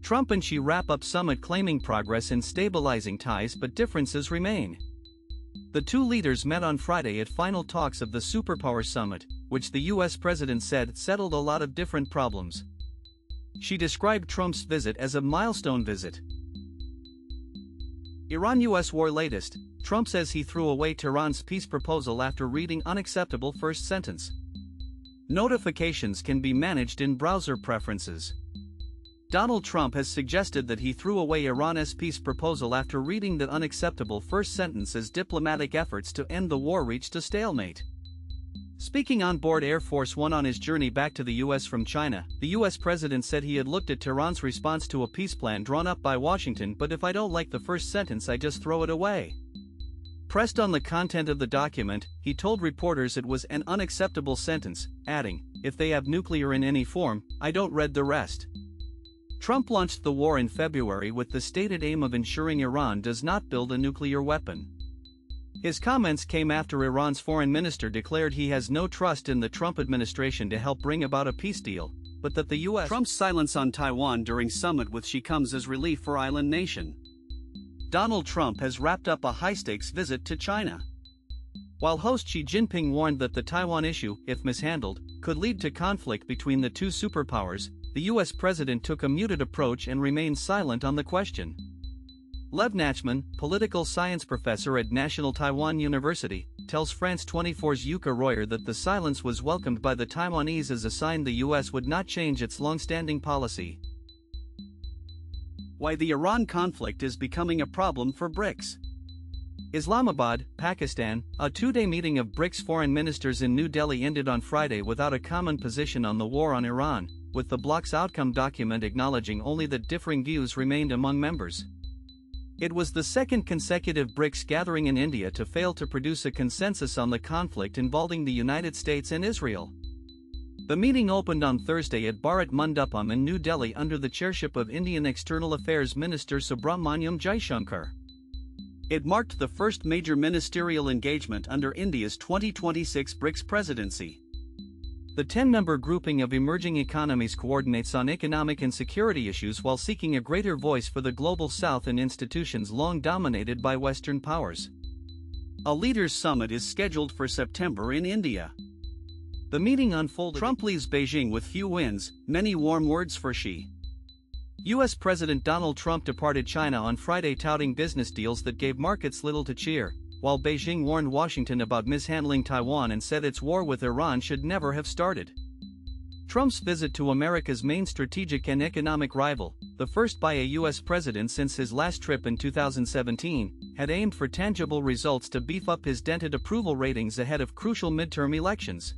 Trump and Xi wrap up summit claiming progress in stabilizing ties, but differences remain. The two leaders met on Friday at final talks of the superpower summit, which the US president said settled a lot of different problems. She described Trump's visit as a milestone visit. Iran-US war latest. Trump says he threw away Tehran's peace proposal after reading unacceptable first sentence. Notifications can be managed in browser preferences. Donald Trump has suggested that he threw away Iran's peace proposal after reading that unacceptable first sentence as diplomatic efforts to end the war reached a stalemate. Speaking on board Air Force One on his journey back to the US from China, the US president said he had looked at Tehran's response to a peace plan drawn up by Washington, but if I don't like the first sentence I just throw it away. Pressed on the content of the document, he told reporters it was an unacceptable sentence, adding, "If they have nuclear in any form, I don't read the rest." Trump launched the war in February with the stated aim of ensuring Iran does not build a nuclear weapon. His comments came after Iran's foreign minister declared he has no trust in the Trump administration to help bring about a peace deal, but that the U.S. Trump's silence on Taiwan during summit with Xi comes as relief for island nation. Donald Trump has wrapped up a high-stakes visit to China. While host Xi Jinping warned that the Taiwan issue, if mishandled, could lead to conflict between the two superpowers, the U.S. president took a muted approach and remained silent on the question. Lev Nachman, political science professor at National Taiwan University, tells France 24's Yuka Royer that the silence was welcomed by the Taiwanese as a sign the U.S. would not change its long-standing policy. Why the Iran conflict is becoming a problem for BRICS. Islamabad, Pakistan. A two-day meeting of BRICS foreign ministers in New Delhi ended on Friday without a common position on the war on Iran, with the bloc's outcome document acknowledging only that differing views remained among members. It was the second consecutive BRICS gathering in India to fail to produce a consensus on the conflict involving the United States and Israel. The meeting opened on Thursday at Bharat Mandapam in New Delhi under the chairship of Indian External Affairs Minister Subramanyam Jaishankar. It marked the first major ministerial engagement under India's 2026 BRICS presidency. The 10-member grouping of emerging economies coordinates on economic and security issues while seeking a greater voice for the global South and institutions long dominated by Western powers. A leaders' summit is scheduled for September in India. The meeting unfolded. Trump leaves Beijing with few wins, many warm words for Xi. U.S. President Donald Trump departed China on Friday touting business deals that gave markets little to cheer, while Beijing warned Washington about mishandling Taiwan and said its war with Iran should never have started. Trump's visit to America's main strategic and economic rival, the first by a U.S. president since his last trip in 2017, had aimed for tangible results to beef up his dented approval ratings ahead of crucial midterm elections.